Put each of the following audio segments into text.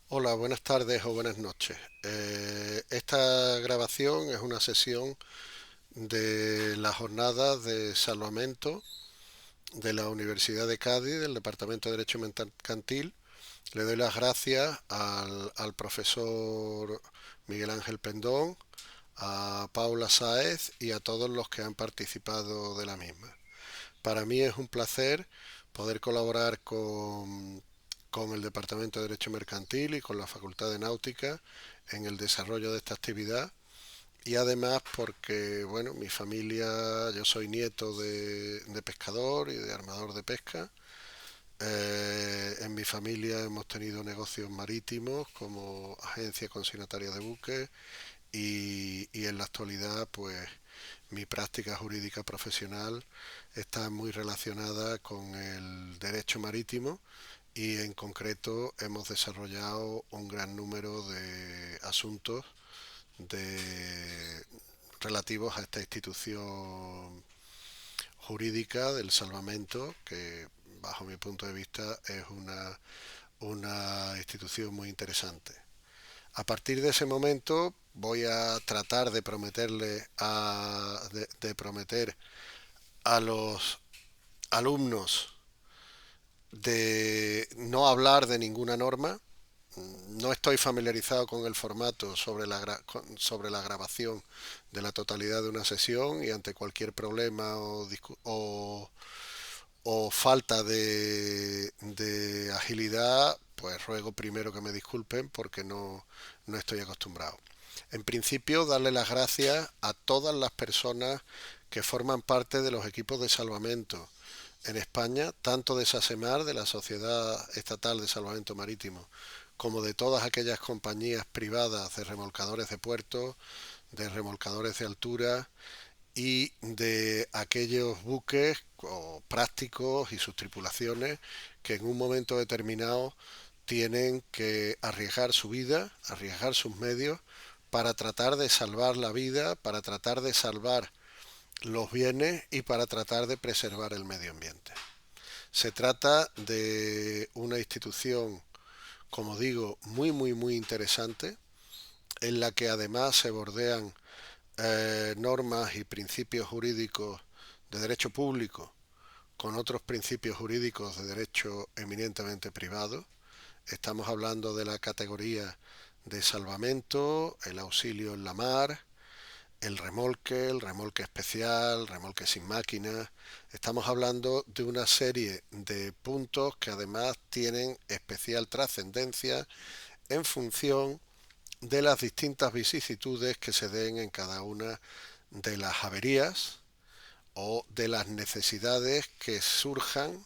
Hola, buenas tardes o buenas noches. Esta grabación es una sesión de las jornadas de salvamento de la Universidad de Cádiz, del Departamento de Derecho Mercantil. Le doy las gracias al profesor Miguel Ángel Pendón, a Paula Sáez y a todos los que han participado de la misma. Para mí es un placer poder colaborar con el Departamento de Derecho Mercantil y con la Facultad de Náutica en el desarrollo de esta actividad y además porque, bueno, mi familia, yo soy nieto de pescador y de armador de pesca. En mi familia hemos tenido negocios marítimos como agencia consignataria de buques y en la actualidad pues mi práctica jurídica profesional está muy relacionada con el derecho marítimo y en concreto hemos desarrollado un gran número de asuntos de, relativos a esta institución jurídica del salvamento que bajo mi punto de vista es una institución muy interesante. A partir de ese momento voy a tratar de prometer a los alumnos de no hablar de ninguna norma. No estoy familiarizado con el formato sobre la grabación de la totalidad de una sesión y ante cualquier problema o falta de agilidad, pues ruego primero que me disculpen porque no estoy acostumbrado. En principio, darle las gracias a todas las personas que forman parte de los equipos de salvamento en España, tanto de SASEMAR, de la Sociedad Estatal de Salvamento Marítimo, como de todas aquellas compañías privadas de remolcadores de puertos, de remolcadores de altura y de aquellos buques o prácticos y sus tripulaciones que en un momento determinado tienen que arriesgar su vida, arriesgar sus medios para tratar de salvar la vida, para tratar de salvar los bienes y para tratar de preservar el medio ambiente. Se trata de una institución, como digo, muy interesante, en la que además se bordean normas y principios jurídicos de derecho público con otros principios jurídicos de derecho eminentemente privado. Estamos hablando de la categoría de salvamento, el auxilio en la mar, el remolque especial, remolque sin máquina. Estamos hablando de una serie de puntos que además tienen especial trascendencia en función de las distintas vicisitudes que se den en cada una de las averías o de las necesidades que surjan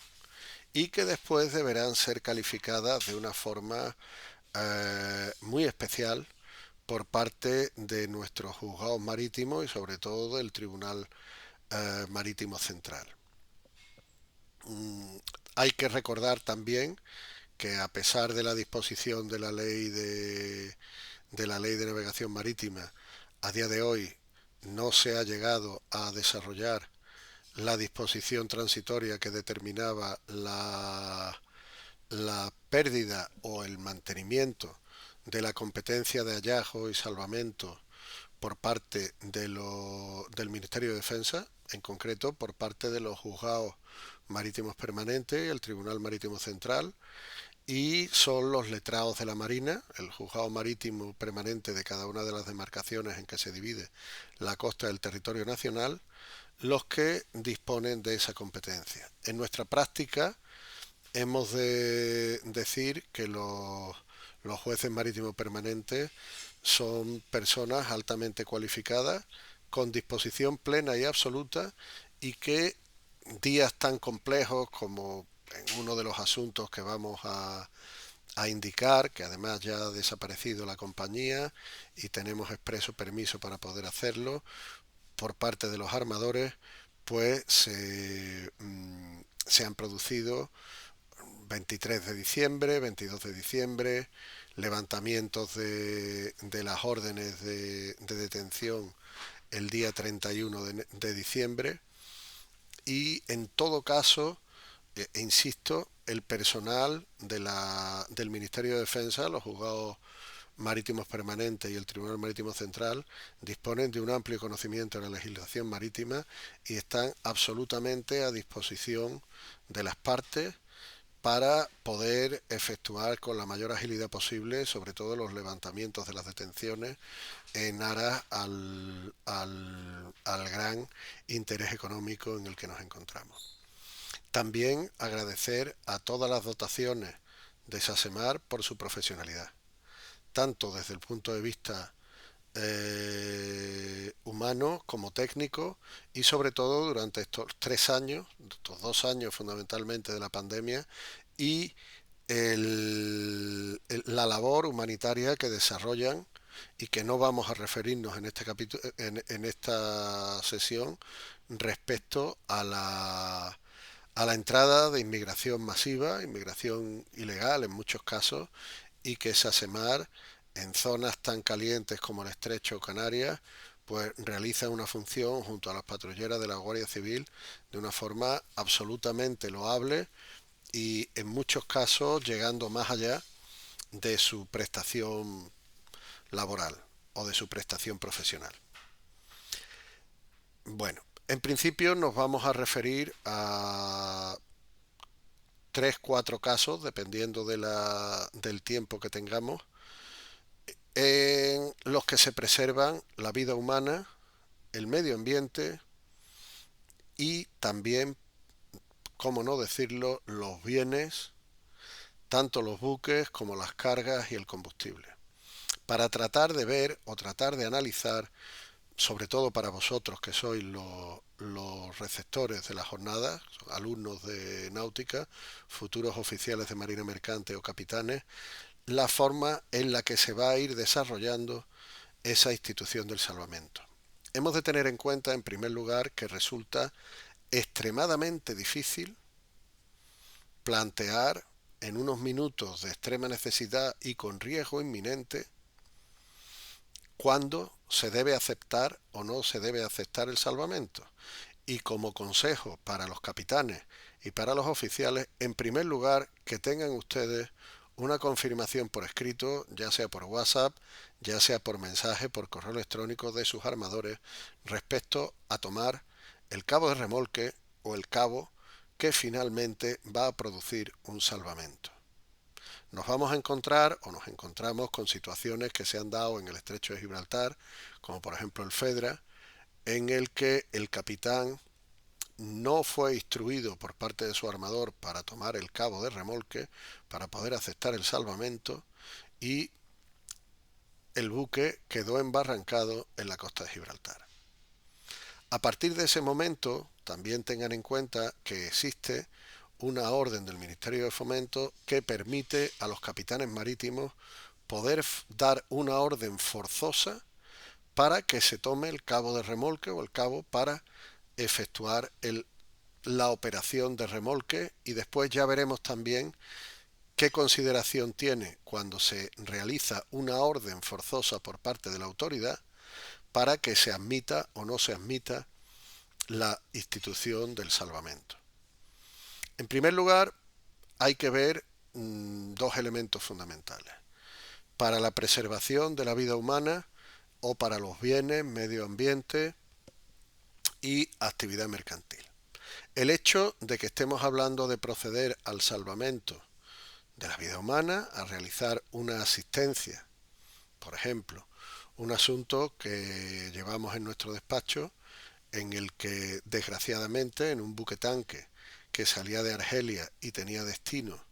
y que después deberán ser calificadas de una forma muy especial por parte de nuestros juzgados marítimos y sobre todo del Tribunal Marítimo Central. Mm, Hay que recordar también que a pesar de la disposición de la ley de navegación marítima, a día de hoy no se ha llegado a desarrollar la disposición transitoria que determinaba la pérdida o el mantenimiento de la competencia de hallazgo y salvamento por parte del Ministerio de Defensa, en concreto por parte de los juzgados marítimos permanentes y el Tribunal Marítimo Central, y son los letrados de la Marina, el juzgado marítimo permanente de cada una de las demarcaciones en que se divide la costa del territorio nacional, los que disponen de esa competencia. En nuestra práctica hemos de decir que los jueces marítimos permanentes son personas altamente cualificadas, con disposición plena y absoluta y que días tan complejos como en uno de los asuntos que vamos a indicar, que además ya ha desaparecido la compañía y tenemos expreso permiso para poder hacerlo por parte de los armadores, pues se han producido 23 de diciembre, 22 de diciembre, levantamientos de las órdenes de detención el día 31 de diciembre y en todo caso insisto, el personal del Ministerio de Defensa, los juzgados marítimos permanentes y el Tribunal Marítimo Central disponen de un amplio conocimiento de la legislación marítima y están absolutamente a disposición de las partes para poder efectuar con la mayor agilidad posible, sobre todo los levantamientos de las detenciones, en aras al gran interés económico en el que nos encontramos. También agradecer a todas las dotaciones de SASEMAR por su profesionalidad, tanto desde el punto de vista humano como técnico, y sobre todo durante estos 3 años, estos 2 años fundamentalmente de la pandemia, y la labor humanitaria que desarrollan y que no vamos a referirnos en este capítulo, en esta sesión, respecto a la entrada de inmigración masiva, inmigración ilegal en muchos casos, y que SASEMAR en zonas tan calientes como el Estrecho o Canarias pues realiza una función junto a las patrulleras de la Guardia Civil de una forma absolutamente loable y en muchos casos llegando más allá de su prestación laboral o de su prestación profesional. Bueno, en principio nos vamos a referir a 3, 4 casos, dependiendo del tiempo que tengamos, en los que se preservan la vida humana, el medio ambiente y también, cómo no decirlo, los bienes, tanto los buques como las cargas y el combustible, para tratar de ver o tratar de analizar, sobre todo para vosotros que sois los receptores de la jornada, alumnos de náutica, futuros oficiales de marina mercante o capitanes, la forma en la que se va a ir desarrollando esa institución del salvamento. Hemos de tener en cuenta, en primer lugar, que resulta extremadamente difícil plantear en unos minutos de extrema necesidad y con riesgo inminente cuándo se debe aceptar o no se debe aceptar el salvamento. Y como consejo para los capitanes y para los oficiales, en primer lugar, que tengan ustedes una confirmación por escrito, ya sea por WhatsApp, ya sea por mensaje, por correo electrónico de sus armadores, respecto a tomar el cabo de remolque o el cabo que finalmente va a producir un salvamento. Nos vamos a encontrar o nos encontramos con situaciones que se han dado en el Estrecho de Gibraltar, como por ejemplo el Fedra, en el que el capitán no fue instruido por parte de su armador para tomar el cabo de remolque, para poder aceptar el salvamento, y el buque quedó embarrancado en la costa de Gibraltar. A partir de ese momento, también tengan en cuenta que existe una orden del Ministerio de Fomento que permite a los capitanes marítimos poder dar una orden forzosa para que se tome el cabo de remolque o el cabo para efectuar la operación de remolque, y después ya veremos también qué consideración tiene cuando se realiza una orden forzosa por parte de la autoridad para que se admita o no se admita la institución del salvamento. En primer lugar, hay que ver dos elementos fundamentales. Para la preservación de la vida humana o para los bienes, medio ambiente y actividad mercantil. El hecho de que estemos hablando de proceder al salvamento de la vida humana, a realizar una asistencia, por ejemplo, un asunto que llevamos en nuestro despacho, en el que desgraciadamente en un buque tanque que salía de Argelia y tenía destino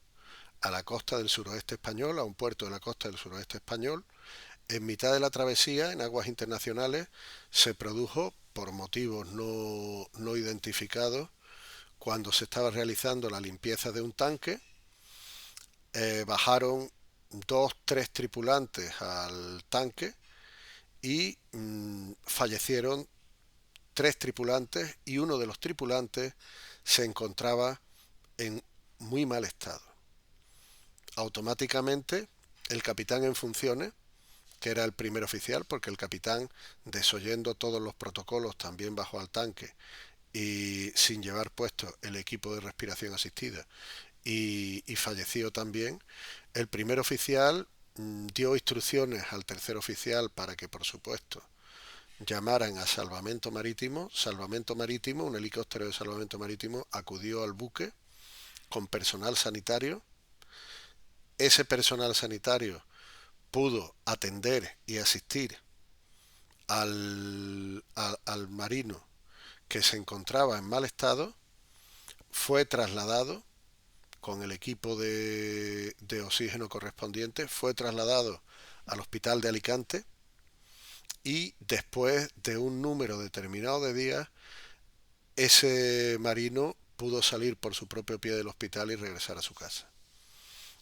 a la costa del suroeste español, a un puerto de la costa del suroeste español, en mitad de la travesía, en aguas internacionales, se produjo, por motivos no identificados, cuando se estaba realizando la limpieza de un tanque, bajaron 2, 3 tripulantes al tanque y fallecieron 3 tripulantes, y uno de los tripulantes se encontraba en muy mal estado. Automáticamente el capitán en funciones, que era el primer oficial, porque el capitán, desoyendo todos los protocolos, también bajó al tanque y sin llevar puesto el equipo de respiración asistida y falleció también. El primer oficial dio instrucciones al tercer oficial para que, por supuesto, llamaran a salvamento marítimo. Salvamento marítimo, un helicóptero de salvamento marítimo acudió al buque con personal sanitario. Ese personal sanitario pudo atender y asistir al marino que se encontraba en mal estado, fue trasladado con el equipo de oxígeno correspondiente, fue trasladado al hospital de Alicante y después de un número determinado de días, ese marino pudo salir por su propio pie del hospital y regresar a su casa.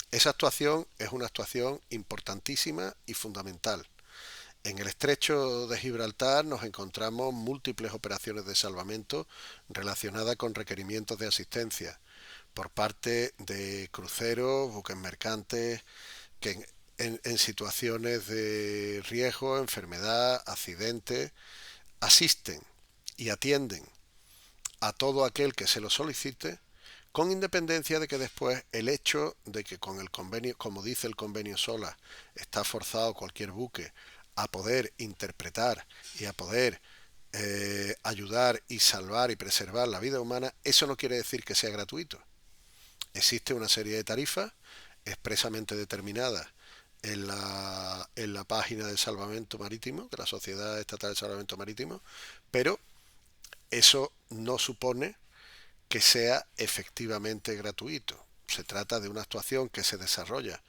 Esa actuación es una actuación importantísima y fundamental. En el estrecho de Gibraltar nos encontramos múltiples operaciones de salvamento relacionadas con requerimientos de asistencia por parte de cruceros, buques mercantes, que en situaciones de riesgo, enfermedad, accidente, asisten y atienden a todo aquel que se lo solicite, con independencia de que después el hecho de que con el convenio, como dice el convenio SOLA, está forzado cualquier buque a poder interpretar y a poder ayudar y salvar y preservar la vida humana, eso no quiere decir que sea gratuito. Existe una serie de tarifas expresamente determinadas en la página de salvamento marítimo, de la Sociedad Estatal de Salvamento Marítimo, pero eso no supone que sea efectivamente gratuito. Se trata de una actuación que se desarrolla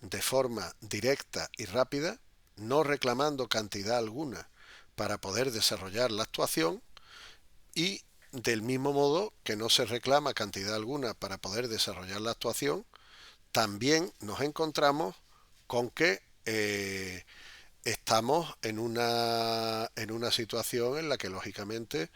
de forma directa y rápida, no reclamando cantidad alguna para poder desarrollar la actuación, y del mismo modo que no se reclama cantidad alguna para poder desarrollar la actuación, también nos encontramos con que estamos en una situación en la que lógicamente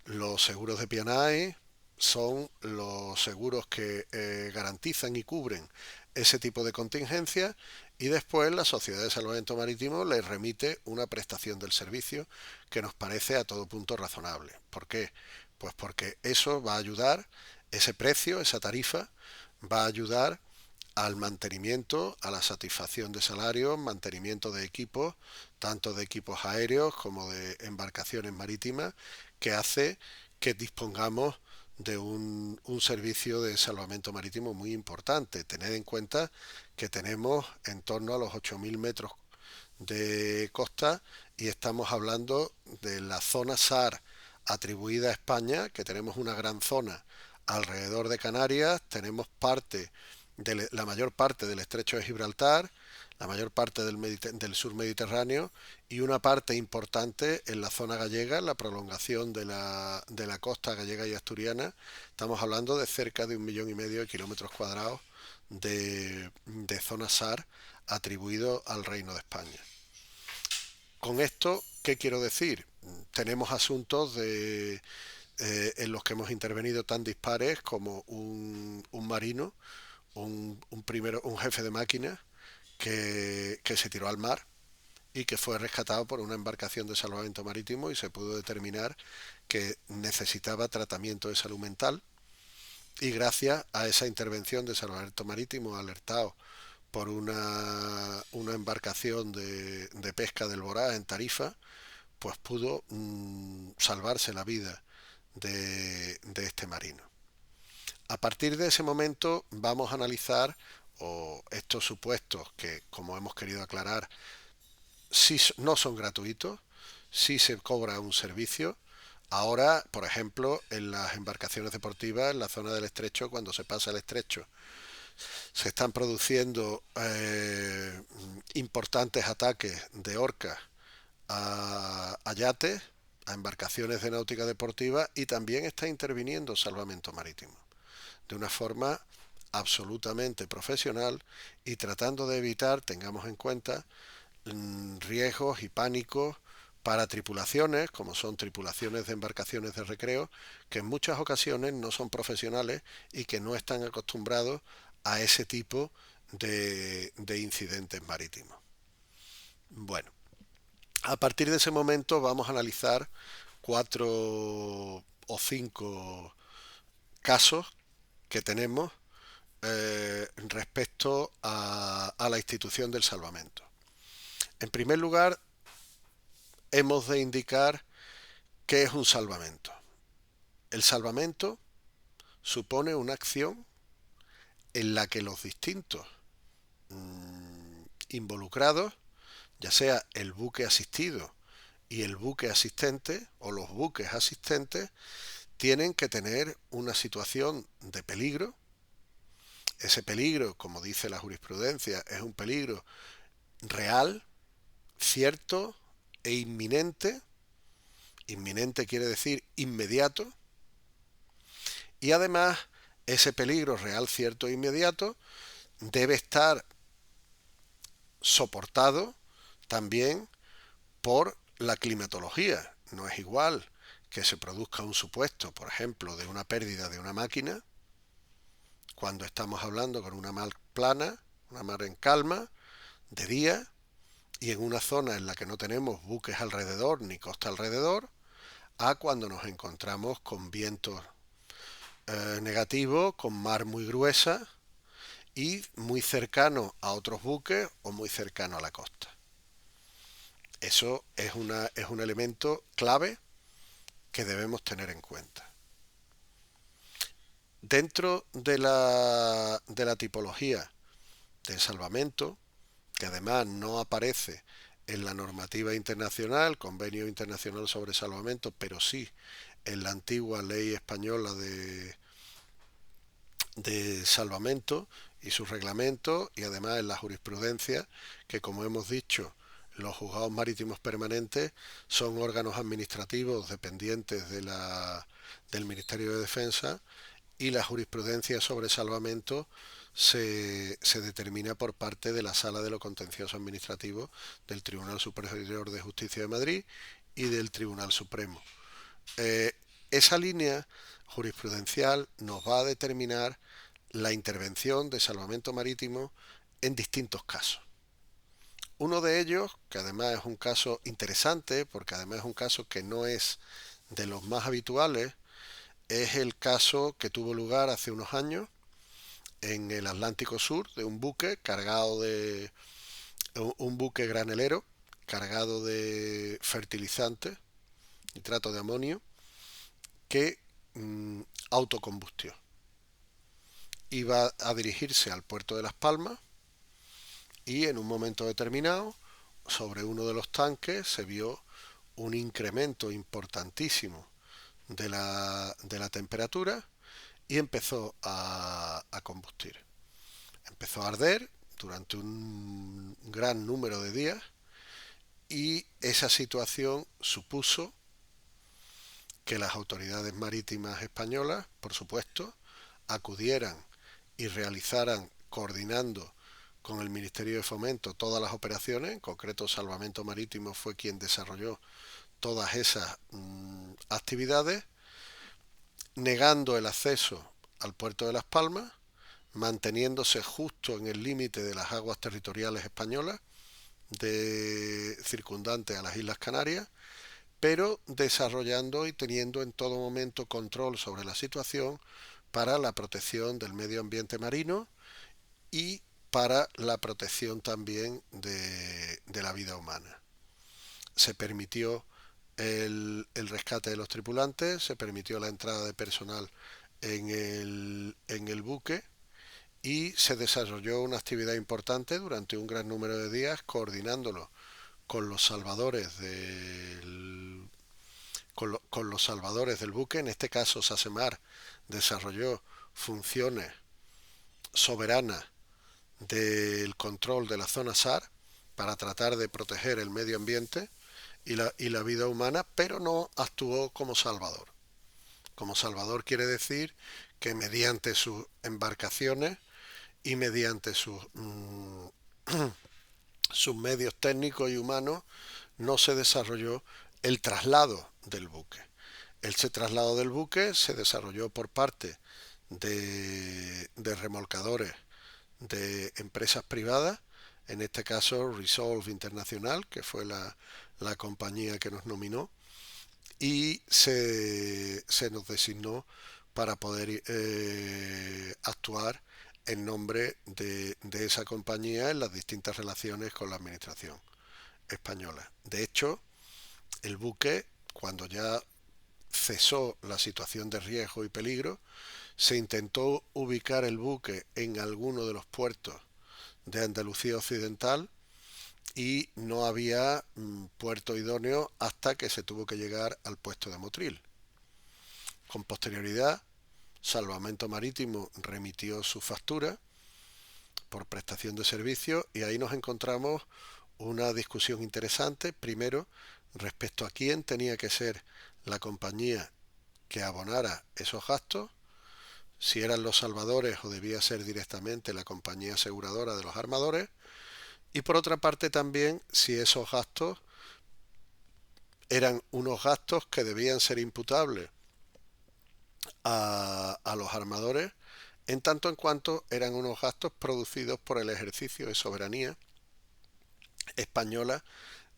los seguros de P&I son los seguros que garantizan y cubren ese tipo de contingencias, y después la Sociedad de Salvamento Marítimo les remite una prestación del servicio que nos parece a todo punto razonable. ¿Por qué? Pues porque eso va a ayudar, ese precio, esa tarifa, va a ayudar al mantenimiento, a la satisfacción de salarios, mantenimiento de equipos, tanto de equipos aéreos como de embarcaciones marítimas, que hace que dispongamos de un servicio de salvamento marítimo muy importante. Tened en cuenta que tenemos en torno a los 8.000 metros de costa y estamos hablando de la zona SAR atribuida a España, que tenemos una gran zona alrededor de Canarias, tenemos parte de la mayor parte del estrecho de Gibraltar, la mayor parte del sur mediterráneo y una parte importante en la zona gallega, en la prolongación de la costa gallega y asturiana. Estamos hablando de cerca de 1,5 millones de kilómetros cuadrados de zona SAR atribuido al Reino de España. Con esto, ¿qué quiero decir? Tenemos asuntos en los que hemos intervenido tan dispares como un marino, un jefe de máquina que se tiró al mar y que fue rescatado por una embarcación de salvamento marítimo y se pudo determinar que necesitaba tratamiento de salud mental, y gracias a esa intervención de salvamento marítimo alertado por una embarcación de pesca del Borá en Tarifa, pues pudo salvarse la vida de este marino. A partir de ese momento vamos a analizar estos supuestos que, como hemos querido aclarar, si no son gratuitos, si se cobra un servicio. Ahora, por ejemplo, en las embarcaciones deportivas, en la zona del estrecho, cuando se pasa el estrecho, se están produciendo importantes ataques de orcas a yates, a embarcaciones de náutica deportiva, y también está interviniendo salvamento marítimo de una forma absolutamente profesional y tratando de evitar, tengamos en cuenta, riesgos y pánicos para tripulaciones, como son tripulaciones de embarcaciones de recreo, que en muchas ocasiones no son profesionales y que no están acostumbrados a ese tipo de incidentes marítimos. Bueno, a partir de ese momento vamos a analizar cuatro o 5 casos que tenemos respecto a la institución del salvamento. En primer lugar, hemos de indicar qué es un salvamento. El salvamento supone una acción en la que los distintos involucrados, ya sea el buque asistido y el buque asistente o los buques asistentes, tienen que tener una situación de peligro. Ese peligro, como dice la jurisprudencia, es un peligro real, cierto e inminente. Inminente quiere decir inmediato. Y además, ese peligro real, cierto e inmediato debe estar soportado también por la climatología. No es igual que se produzca un supuesto, por ejemplo, de una pérdida de una máquina, cuando estamos hablando con una mar plana, una mar en calma, de día, y en una zona en la que no tenemos buques alrededor ni costa alrededor, a cuando nos encontramos con vientos negativos, con mar muy gruesa y muy cercano a otros buques o muy cercano a la costa. Eso es un elemento clave que debemos tener en cuenta. Dentro de la tipología del salvamento, que además no aparece en la normativa internacional, Convenio Internacional sobre Salvamento, pero sí en la antigua ley española de salvamento y sus reglamentos, y además en la jurisprudencia, que como hemos dicho, los juzgados marítimos permanentes son órganos administrativos dependientes del Ministerio de Defensa, y la jurisprudencia sobre salvamento se determina por parte de la Sala de lo Contencioso Administrativo del Tribunal Superior de Justicia de Madrid y del Tribunal Supremo. Esa línea jurisprudencial nos va a determinar la intervención de salvamento marítimo en distintos casos. Uno de ellos, que además es un caso interesante, porque además es un caso que no es de los más habituales, es el caso que tuvo lugar hace unos años en el Atlántico Sur, de un buque cargado de un buque granelero cargado de fertilizantes, nitrato de amonio, que autocombustió. Iba a dirigirse al puerto de Las Palmas y en un momento determinado, sobre uno de los tanques se vio un incremento importantísimo de la temperatura y empezó a combustir. Empezó a arder durante un gran número de días, y esa situación supuso que las autoridades marítimas españolas, por supuesto, acudieran y realizaran, coordinando con el Ministerio de Fomento, todas las operaciones. En concreto, Salvamento Marítimo fue quien desarrolló todas esas actividades, negando el acceso al puerto de Las Palmas, manteniéndose justo en el límite de las aguas territoriales españolas circundantes a las Islas Canarias, pero desarrollando y teniendo en todo momento control sobre la situación para la protección del medio ambiente marino y para la protección también de la vida humana. Se permitió el rescate de los tripulantes, se permitió la entrada de personal en el buque, y se desarrolló una actividad importante durante un gran número de días, coordinándolo con los salvadores con los salvadores del buque. En este caso, SACEMAR desarrolló funciones soberanas del control de la zona SAR para tratar de proteger el medio ambiente y la vida humana, pero no actuó como salvador. Como salvador quiere decir que mediante sus embarcaciones y mediante sus medios técnicos y humanos no se desarrolló el traslado del buque. Ese traslado del buque se desarrolló por parte de remolcadores de empresas privadas, en este caso Resolve Internacional, que fue la compañía que nos nominó, y se nos designó para poder actuar en nombre de esa compañía en las distintas relaciones con la administración española. De hecho, el buque, cuando ya cesó la situación de riesgo y peligro, se intentó ubicar el buque en alguno de los puertos de Andalucía Occidental y no había puerto idóneo hasta que se tuvo que llegar al puesto de Motril. Con posterioridad, Salvamento Marítimo remitió su factura por prestación de servicio y ahí nos encontramos una discusión interesante, primero respecto a quién tenía que ser la compañía que abonara esos gastos, si eran los salvadores o debía ser directamente la compañía aseguradora de los armadores, y por otra parte también si esos gastos eran unos gastos que debían ser imputables a los armadores en tanto en cuanto eran unos gastos producidos por el ejercicio de soberanía española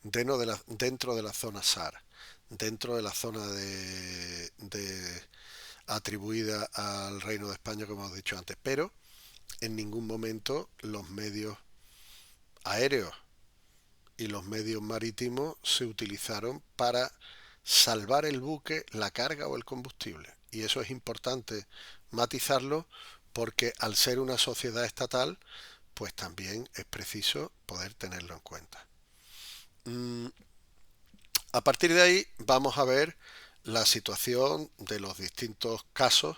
dentro de la zona SAR, dentro de la zona atribuida al Reino de España, como hemos dicho antes, pero en ningún momento los medios aéreos y los medios marítimos se utilizaron para salvar el buque, la carga o el combustible. Y eso es importante matizarlo porque al ser una sociedad estatal, pues también es preciso poder tenerlo en cuenta. A partir de ahí vamos a ver la situación de los distintos casos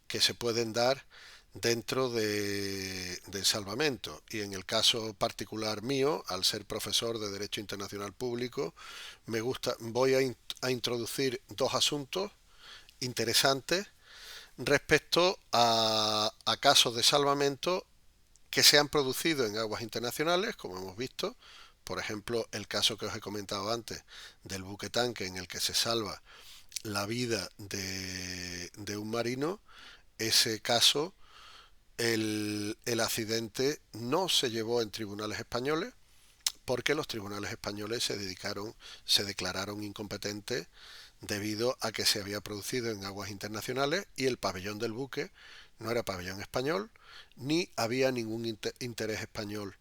que se pueden dar dentro del salvamento. Y en el caso particular mío, al ser profesor de Derecho Internacional Público, voy a introducir dos asuntos interesantes respecto a casos de salvamento que se han producido en aguas internacionales, como hemos visto. Por ejemplo, el caso que os he comentado antes del buque tanque en el que se salva la vida de un marino. Ese caso, el accidente no se llevó en tribunales españoles porque los tribunales españoles se declararon incompetentes debido a que se había producido en aguas internacionales y el pabellón del buque no era pabellón español ni había ningún interés español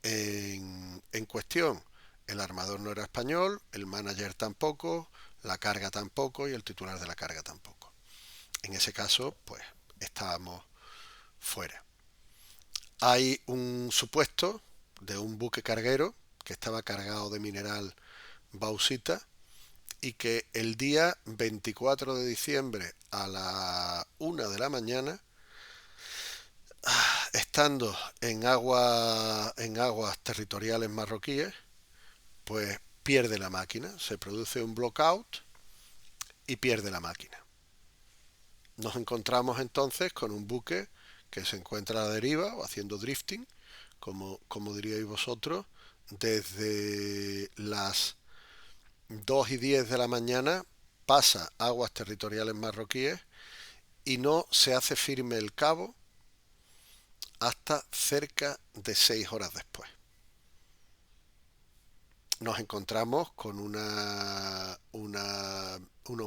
en cuestión. El armador no era español, el manager tampoco, la carga tampoco y el titular de la carga tampoco. En ese caso, pues estábamos fuera. Hay un supuesto de un buque carguero que estaba cargado de mineral bauxita y que el día 24 de diciembre a la 1 de la mañana, estando en aguas territoriales marroquíes, pues pierde la máquina, se produce un blockout y pierde la máquina. Nos encontramos entonces con un buque que se encuentra a la deriva o haciendo drifting, como diríais vosotros, desde las 2:10 de la mañana pasa aguas territoriales marroquíes y no se hace firme el cabo hasta cerca de 6 horas después. Nos encontramos con unos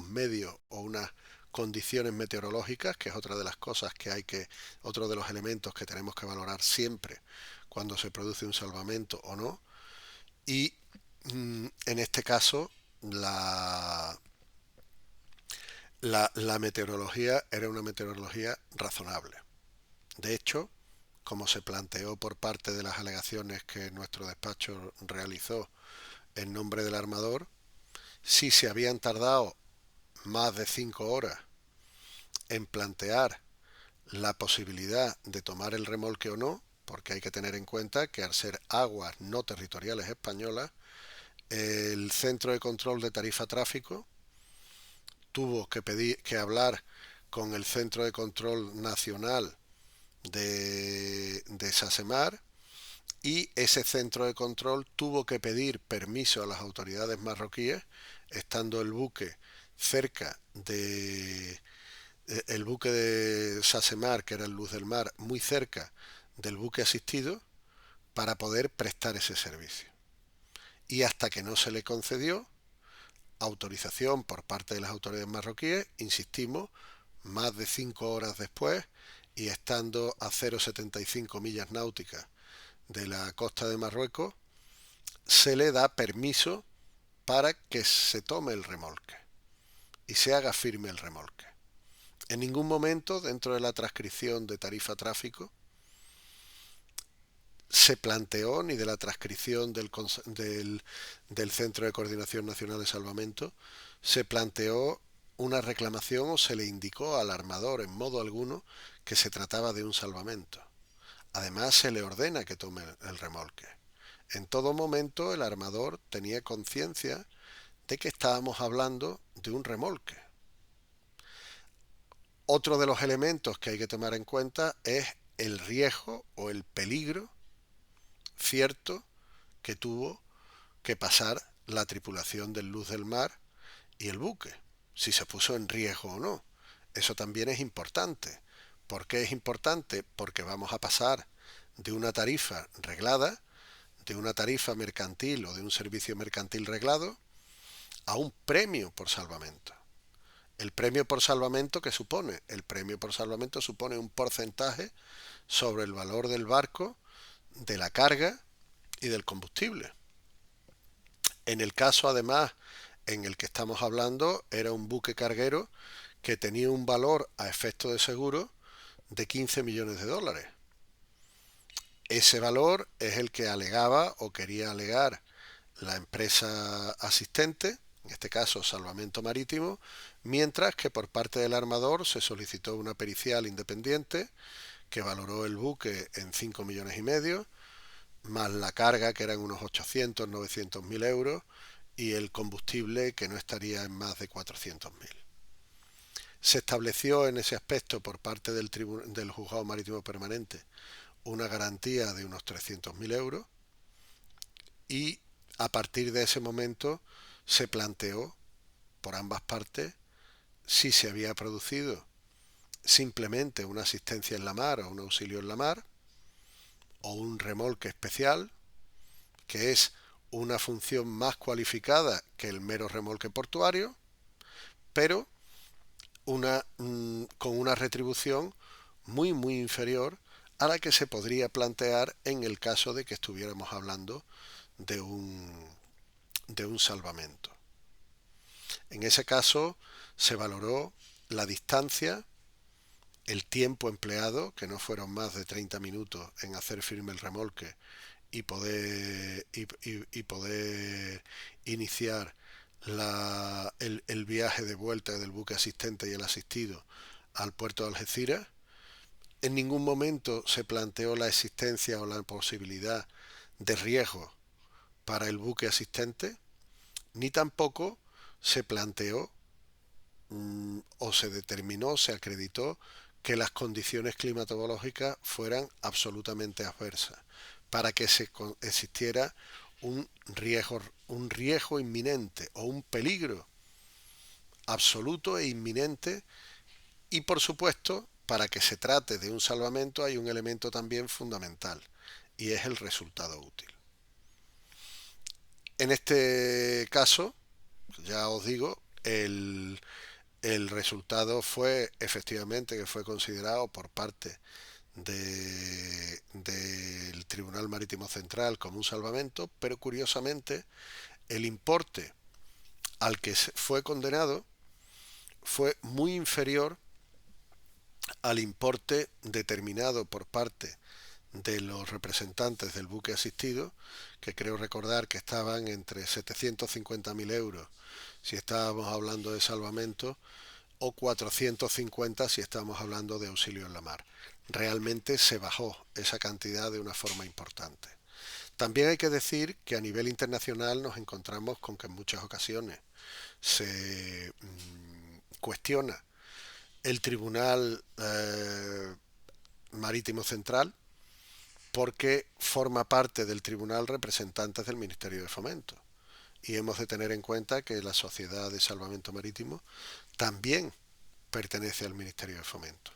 medios o unas condiciones meteorológicas, que es otra de las cosas otro de los elementos que tenemos que valorar siempre cuando se produce un salvamento o no. Y en este caso, la meteorología era una meteorología razonable. De hecho, como se planteó por parte de las alegaciones que nuestro despacho realizó en nombre del armador, si se habían tardado más de 5 horas en plantear la posibilidad de tomar el remolque o no, porque hay que tener en cuenta que al ser aguas no territoriales españolas, el Centro de Control de Tarifa Tráfico tuvo que hablar con el Centro de Control Nacional de Sasemar y ese centro de control tuvo que pedir permiso a las autoridades marroquíes, estando el buque cerca el buque de Sasemar, que era el Luz del Mar, muy cerca del buque asistido, para poder prestar ese servicio. Y hasta que no se le concedió, autorización por parte de las autoridades marroquíes, insistimos, más de 5 horas después y estando a 0,75 millas náuticas de la costa de Marruecos, se le da permiso para que se tome el remolque y se haga firme el remolque. En ningún momento dentro de la transcripción de tarifa tráfico se planteó, ni de la transcripción del Centro de Coordinación Nacional de Salvamento, se planteó una reclamación o se le indicó al armador en modo alguno que se trataba de un salvamento. Además se le ordena que tome el remolque. En todo momento el armador tenía conciencia de que estábamos hablando de un remolque. Otro de los elementos que hay que tomar en cuenta es el riesgo o el peligro cierto que tuvo que pasar la tripulación del Luz del Mar y el buque, si se puso en riesgo o no. Eso también es importante. ¿Por qué es importante? Porque vamos a pasar de una tarifa reglada, de una tarifa mercantil o de un servicio mercantil reglado, a un premio por salvamento. El premio por salvamento, ¿qué supone? El premio por salvamento supone un porcentaje sobre el valor del barco, de la carga y del combustible. En el caso, además, en el que estamos hablando, era un buque carguero que tenía un valor a efecto de seguro de 15 millones de dólares. Ese valor es el que alegaba o quería alegar la empresa asistente, en este caso Salvamento Marítimo, mientras que por parte del armador se solicitó una pericial independiente que valoró el buque en 5 millones y medio, más la carga que eran unos 800, 900 mil euros y el combustible que no estaría en más de 400 mil. Se estableció en ese aspecto por parte del Juzgado Marítimo Permanente una garantía de unos 300.000 euros y a partir de ese momento se planteó por ambas partes si se había producido simplemente una asistencia en la mar o un auxilio en la mar o un remolque especial, que es una función más cualificada que el mero remolque portuario, pero con una retribución muy inferior a la que se podría plantear en el caso de que estuviéramos hablando de un salvamento. En ese caso se valoró la distancia, el tiempo empleado, que no fueron más de 30 minutos en hacer firme el remolque y poder iniciar el viaje de vuelta del buque asistente y el asistido al puerto de Algeciras. En ningún momento se planteó la existencia o la posibilidad de riesgo para el buque asistente, ni tampoco se planteó o se determinó, se acreditó que las condiciones climatológicas fueran absolutamente adversas para que existiera un riesgo inminente o un peligro absoluto e inminente. Y por supuesto, para que se trate de un salvamento hay un elemento también fundamental y es el resultado útil. En este caso, ya os digo, el resultado fue efectivamente que fue considerado por parte del Tribunal Marítimo Central como un salvamento, pero curiosamente el importe al que fue condenado fue muy inferior al importe determinado por parte de los representantes del buque asistido, que creo recordar que estaban entre 750.000 euros si estábamos hablando de salvamento o 450 si estamos hablando de auxilio en la mar. Realmente se bajó esa cantidad de una forma importante. También hay que decir que a nivel internacional nos encontramos con que en muchas ocasiones se cuestiona el Tribunal Marítimo Central porque forma parte del tribunal representantes del Ministerio de Fomento. Y hemos de tener en cuenta que la Sociedad de Salvamento Marítimo también pertenece al Ministerio de Fomento.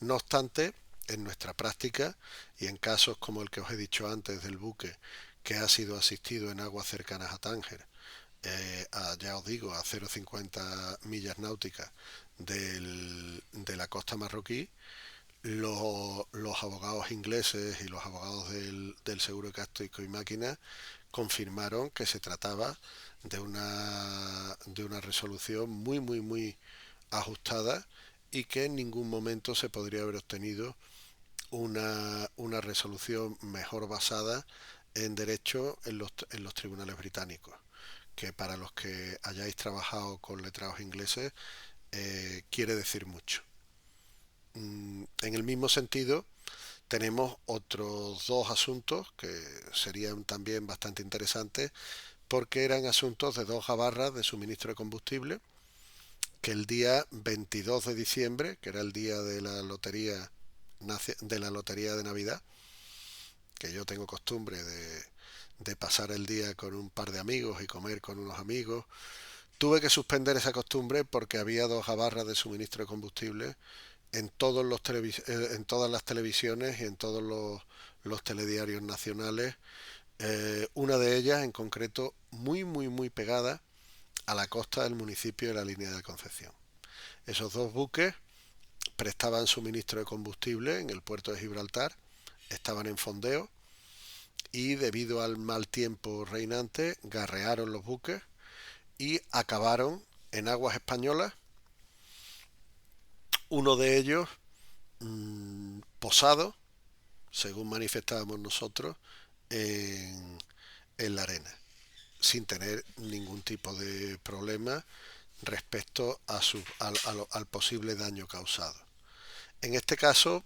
No obstante, en nuestra práctica y en casos como el que os he dicho antes del buque que ha sido asistido en aguas cercanas a Tánger ya os digo, a 0,50 millas náuticas de la costa marroquí, los abogados ingleses y los abogados del seguro Casco y Máquina confirmaron que se trataba de una resolución muy, muy, muy ajustada y que en ningún momento se podría haber obtenido una resolución mejor basada en derecho en los tribunales británicos, que para los que hayáis trabajado con letrados ingleses quiere decir mucho. En el mismo sentido, tenemos otros dos asuntos que serían también bastante interesantes porque eran asuntos de dos gabarras de suministro de combustible que el día 22 de diciembre, que era el día de la lotería de Navidad, que yo tengo costumbre de pasar el día con un par de amigos y comer con unos amigos, tuve que suspender esa costumbre porque había dos gabarras de suministro de combustible en todas las televisiones y en todos los telediarios nacionales. Una de ellas en concreto muy muy muy pegada a la costa del municipio de la Línea de Concepción. Esos dos buques prestaban suministro de combustible en el puerto de Gibraltar, estaban en fondeo y debido al mal tiempo reinante garrearon los buques y acabaron en aguas españolas, uno de ellos posado, según manifestábamos nosotros, en la arena, sin tener ningún tipo de problema respecto al posible daño causado. En este caso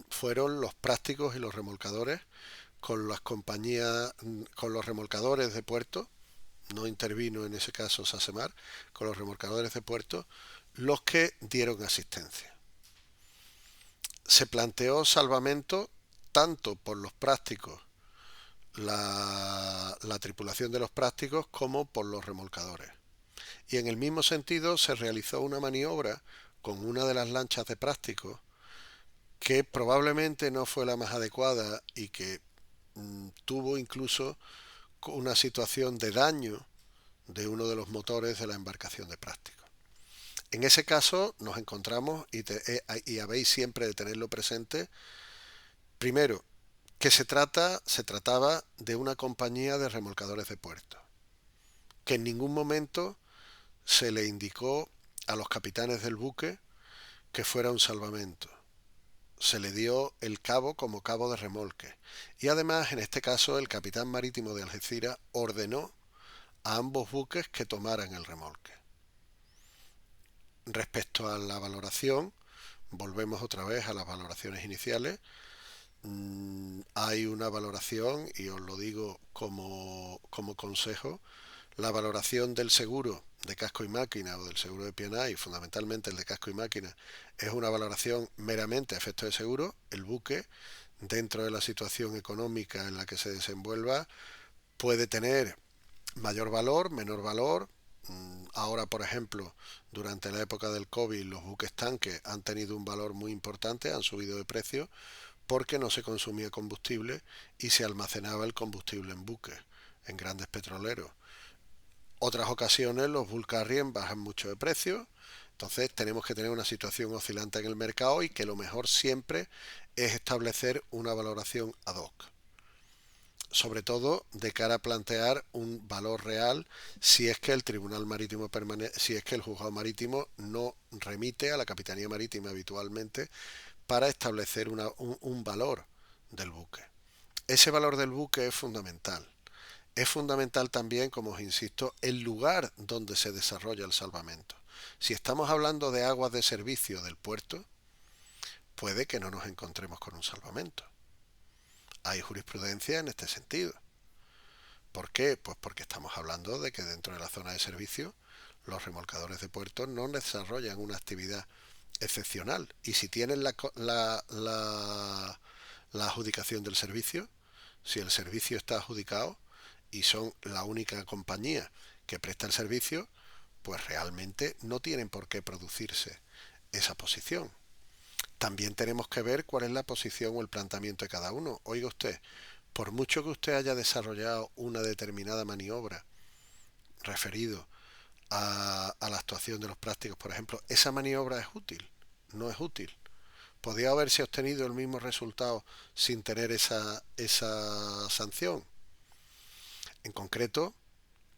fueron los prácticos y los remolcadores con las compañías, con los remolcadores de puerto, no intervino en ese caso Sasemar, con los remolcadores de puerto, los que dieron asistencia. Se planteó salvamento tanto por los prácticos, la tripulación de los prácticos, como por los remolcadores. Y en el mismo sentido se realizó una maniobra con una de las lanchas de prácticos que probablemente no fue la más adecuada y que tuvo incluso una situación de daño de uno de los motores de la embarcación de prácticos. En ese caso nos encontramos, y habéis siempre de tenerlo presente, primero, que se trataba de una compañía de remolcadores de puerto, que en ningún momento se le indicó a los capitanes del buque que fuera un salvamento. Se le dio el cabo como cabo de remolque. Y además, en este caso, el capitán marítimo de Algeciras ordenó a ambos buques que tomaran el remolque. Respecto a la valoración, volvemos otra vez a las valoraciones iniciales. Hay una valoración, y os lo digo como consejo, la valoración del seguro de casco y máquina o del seguro de P&I, fundamentalmente el de casco y máquina, es una valoración meramente a efecto de seguro. El buque, dentro de la situación económica en la que se desenvuelva, puede tener mayor valor, menor valor. Ahora, por ejemplo, durante la época del COVID, los buques tanques han tenido un valor muy importante, han subido de precio porque no se consumía combustible y se almacenaba el combustible en buques, en grandes petroleros. Otras ocasiones los bulk carriers bajan mucho de precio, entonces tenemos que tener una situación oscilante en el mercado y que lo mejor siempre es establecer una valoración ad hoc, sobre todo de cara a plantear un valor real si es que el Tribunal Marítimo Permanente, si es que el Juzgado Marítimo no remite a la Capitanía Marítima habitualmente para establecer un valor del buque. Ese valor del buque es fundamental. Es fundamental también, como os insisto, el lugar donde se desarrolla el salvamento. Si estamos hablando de aguas de servicio del puerto, puede que no nos encontremos con un salvamento. Hay jurisprudencia en este sentido. ¿Por qué? Pues porque estamos hablando de que dentro de la zona de servicio los remolcadores de puertos no desarrollan una actividad excepcional. Y si tienen la adjudicación del servicio, si el servicio está adjudicado y son la única compañía que presta el servicio, pues realmente no tienen por qué producirse esa posición. También tenemos que ver cuál es la posición o el planteamiento de cada uno. Oiga usted, por mucho que usted haya desarrollado una determinada maniobra referido a la actuación de los prácticos, por ejemplo, esa maniobra es útil, no es útil. Podía haberse obtenido el mismo resultado sin tener esa sanción. En concreto,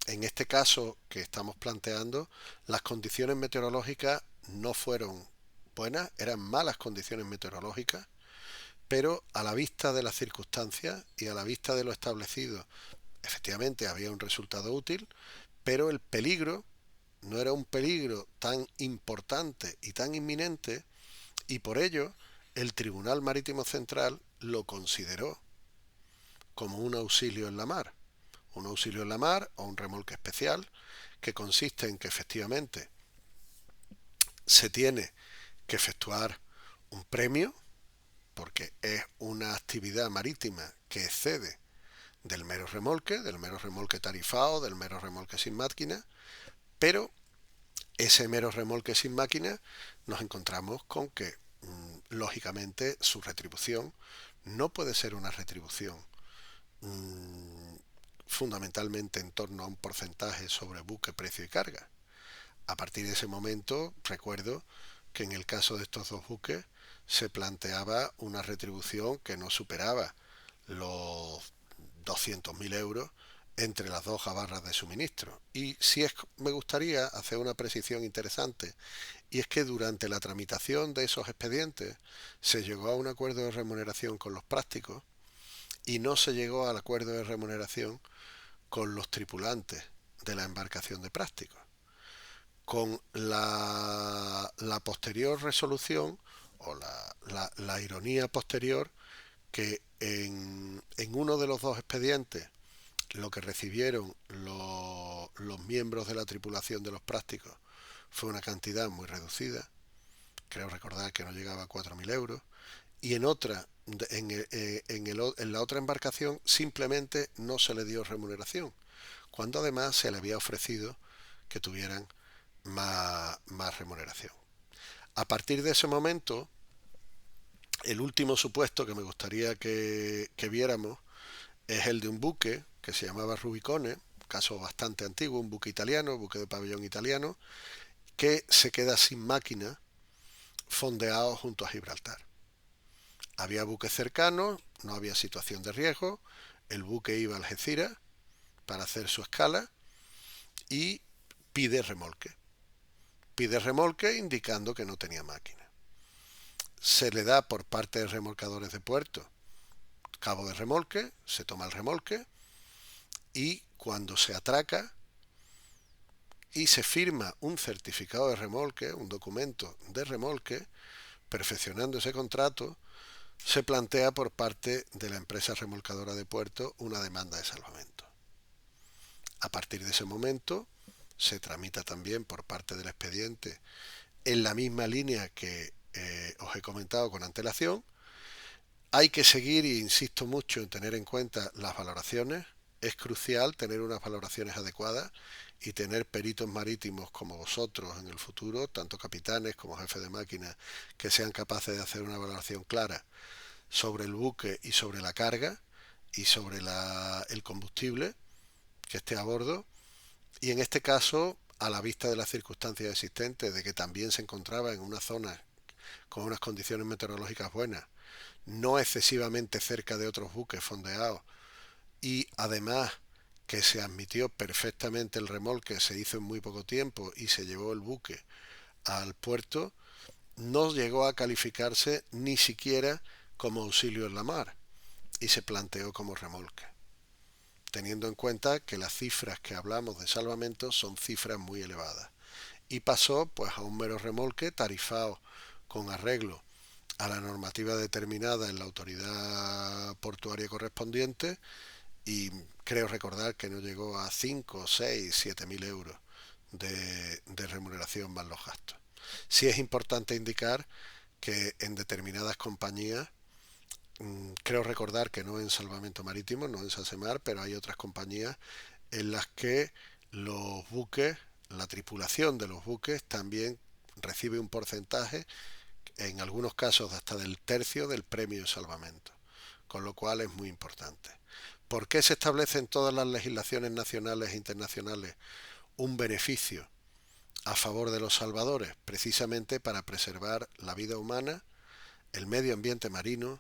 en este caso que estamos planteando, las condiciones meteorológicas no fueron buenas, eran malas condiciones meteorológicas, pero a la vista de las circunstancias y a la vista de lo establecido, efectivamente había un resultado útil, pero el peligro no era un peligro tan importante y tan inminente, y por ello el Tribunal Marítimo Central lo consideró como un auxilio en la mar. Un auxilio en la mar o un remolque especial que consiste en que efectivamente se tiene que efectuar un premio porque es una actividad marítima que excede del mero remolque tarifado, del mero remolque sin máquina, pero ese mero remolque sin máquina nos encontramos con que, lógicamente, su retribución no puede ser una retribución fundamentalmente en torno a un porcentaje sobre buque, precio y carga. A partir de ese momento, recuerdo que en el caso de estos dos buques se planteaba una retribución que no superaba los 200.000 euros entre las dos gabarras de suministro. Y si es, me gustaría hacer una precisión interesante, y es que durante la tramitación de esos expedientes se llegó a un acuerdo de remuneración con los prácticos y no se llegó al acuerdo de remuneración con los tripulantes de la embarcación de prácticos. Con la posterior resolución o la ironía posterior que en uno de los dos expedientes lo que recibieron los miembros de la tripulación de los prácticos fue una cantidad muy reducida, creo recordar que no llegaba a 4.000 euros, y en otra, en la otra embarcación simplemente no se le dio remuneración, cuando además se le había ofrecido que tuvieran más remuneración. A partir de ese momento, el último supuesto que me gustaría que viéramos es el de un buque que se llamaba Rubicone, caso bastante antiguo, un buque italiano, buque de pabellón italiano, que se queda sin máquina fondeado junto a Gibraltar. Había buques cercanos, no había situación de riesgo, el buque iba a Algeciras para hacer su escala y pide remolque. Pide remolque indicando que no tenía máquina. Se le da por parte de remolcadores de puerto cabo de remolque, se toma el remolque y cuando se atraca y se firma un certificado de remolque, un documento de remolque, perfeccionando ese contrato, se plantea por parte de la empresa remolcadora de puerto una demanda de salvamento. A partir de ese momento se tramita también por parte del expediente en la misma línea que os he comentado con antelación. Hay que seguir, e insisto mucho en tener en cuenta las valoraciones. Es crucial tener unas valoraciones adecuadas y tener peritos marítimos como vosotros en el futuro, tanto capitanes como jefes de máquina, que sean capaces de hacer una valoración clara sobre el buque y sobre la carga y sobre el combustible que esté a bordo. Y en este caso, a la vista de las circunstancias existentes, de que también se encontraba en una zona con unas condiciones meteorológicas buenas, no excesivamente cerca de otros buques fondeados, y además que se admitió perfectamente el remolque, se hizo en muy poco tiempo y se llevó el buque al puerto, no llegó a calificarse ni siquiera como auxilio en la mar y se planteó como remolque, teniendo en cuenta que las cifras que hablamos de salvamento son cifras muy elevadas, y pasó pues a un mero remolque tarifado con arreglo a la normativa determinada en la autoridad portuaria correspondiente, y creo recordar que no llegó a 5, 6, 7.000 euros de remuneración más los gastos. Sí es importante indicar que en determinadas compañías, creo recordar que no en Salvamento Marítimo, no en Sasemar, pero hay otras compañías en las que los buques, la tripulación de los buques también recibe un porcentaje, en algunos casos hasta del tercio del premio de salvamento, con lo cual es muy importante. ¿Por qué se establecen todas las legislaciones nacionales e internacionales un beneficio a favor de los salvadores, precisamente para preservar la vida humana, el medio ambiente marino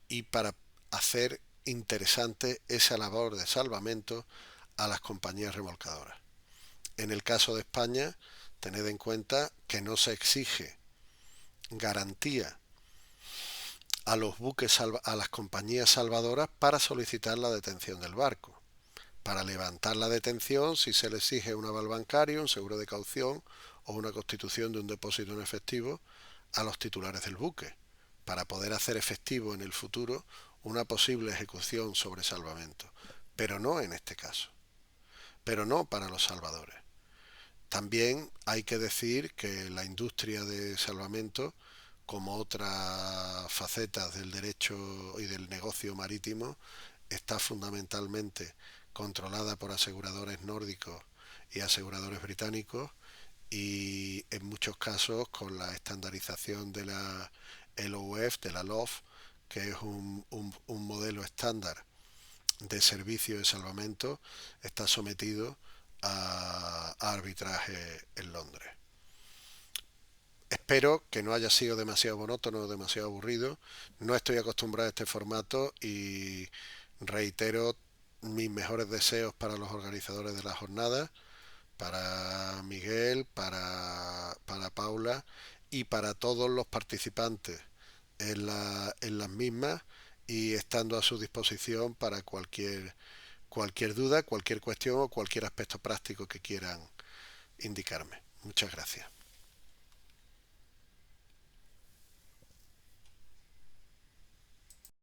y para hacer interesante esa labor de salvamento a las compañías remolcadoras. En el caso de España, tened en cuenta que no se exige garantía a los buques, a las compañías salvadoras para solicitar la detención del barco. Para levantar la detención, si se le exige un aval bancario, un seguro de caución o una constitución de un depósito en efectivo a los titulares del buque, para poder hacer efectivo en el futuro una posible ejecución sobre salvamento. Pero no en este caso. Pero no para los salvadores. También hay que decir que la industria de salvamento, como otras facetas del derecho y del negocio marítimo, está fundamentalmente controlada por aseguradores nórdicos y aseguradores británicos, y en muchos casos con la estandarización de la LOF, de la LOF, que es un modelo estándar de servicio de salvamento, está sometido a arbitraje en Londres. Espero que no haya sido demasiado monótono o demasiado aburrido. No estoy acostumbrado a este formato y reitero mis mejores deseos para los organizadores de la jornada, para Miguel, para Paula y para todos los participantes en las mismas, y estando a su disposición para cualquier duda, cualquier cuestión o cualquier aspecto práctico que quieran indicarme. Muchas gracias.